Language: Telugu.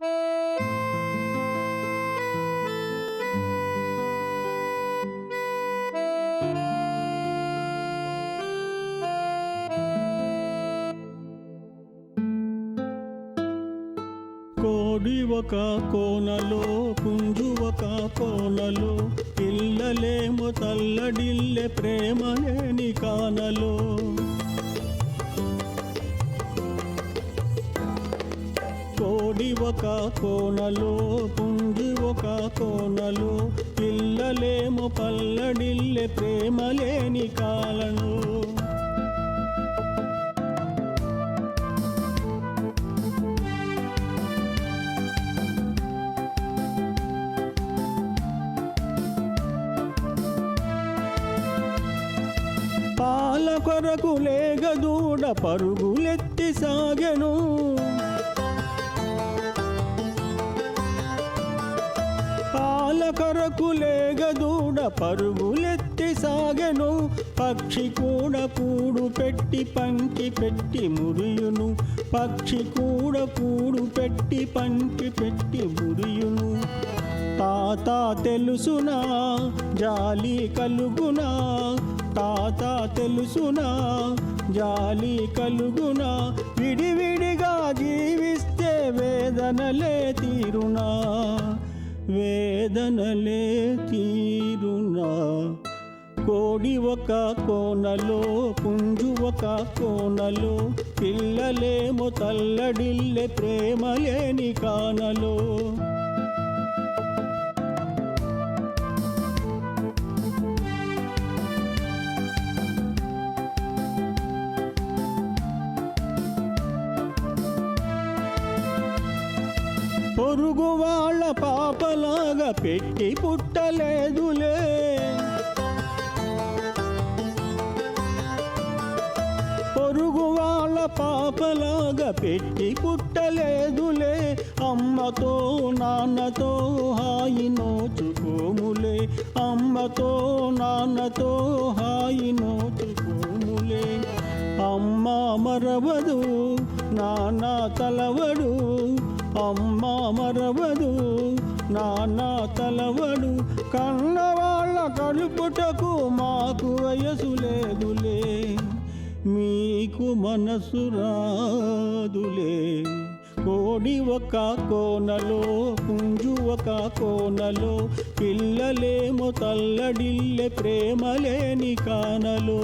కోడి ఒక కోనలో పుంజు ఒక కోనలో పిల్లలేమో తల్లడిల్లె ప్రేమ లేని కానలో. కోడి ఒక కోనలో పుంజు ఒక కోనలో పిల్లలేమో పల్లడిల్లె ప్రేమ లేని కాలను. పాల కొరకు లేగదూడ పరుగులెత్తి సాగెను. పాల కొరకు లేగదూడ పరుగులెత్తి సాగెను. పక్షి కూడా కూడు పెట్టి పంకి పెట్టి మురియును. పక్షి కూడా కూడు పెట్టి పంకి పెట్టి మురియును. తాత తెలుసునా జాలి కలుగునా, తాత తెలుసునా జాలి కలుగునా. విడివిడిగా జీవిస్తే వేదనలే తీరునా, వేదనలే తీరునా. కోడి ఒక కోనలో పుంజు ఒక కోనలో పిల్లలేమో తల్లడిల్లె ప్రేమ లేని కానలో. పొరుగు వాళ్ళ పాపలాగా పెట్టి పుట్టలేదులే, పొరుగు వాళ్ళ పాపలాగా పెట్టి పుట్టలేదులే. అమ్మతో నాన్నతో హాయి నోచుకోములే, అమ్మతో నాన్నతో హాయి నోచుకోములే. అమ్మ మరవదు నాన్న తలవడు, అమ్మ మరవదు నాన్న తలవడు. కన్నవాళ్ళ కలుపుటకు మాకు వయసు లేదులే, మీకు మనసు రాదులే. కోడి ఒక కోనలో పుంజు ఒక కోనలో పిల్లలేమో తల్లడిల్లె ప్రేమ లేని కానలో.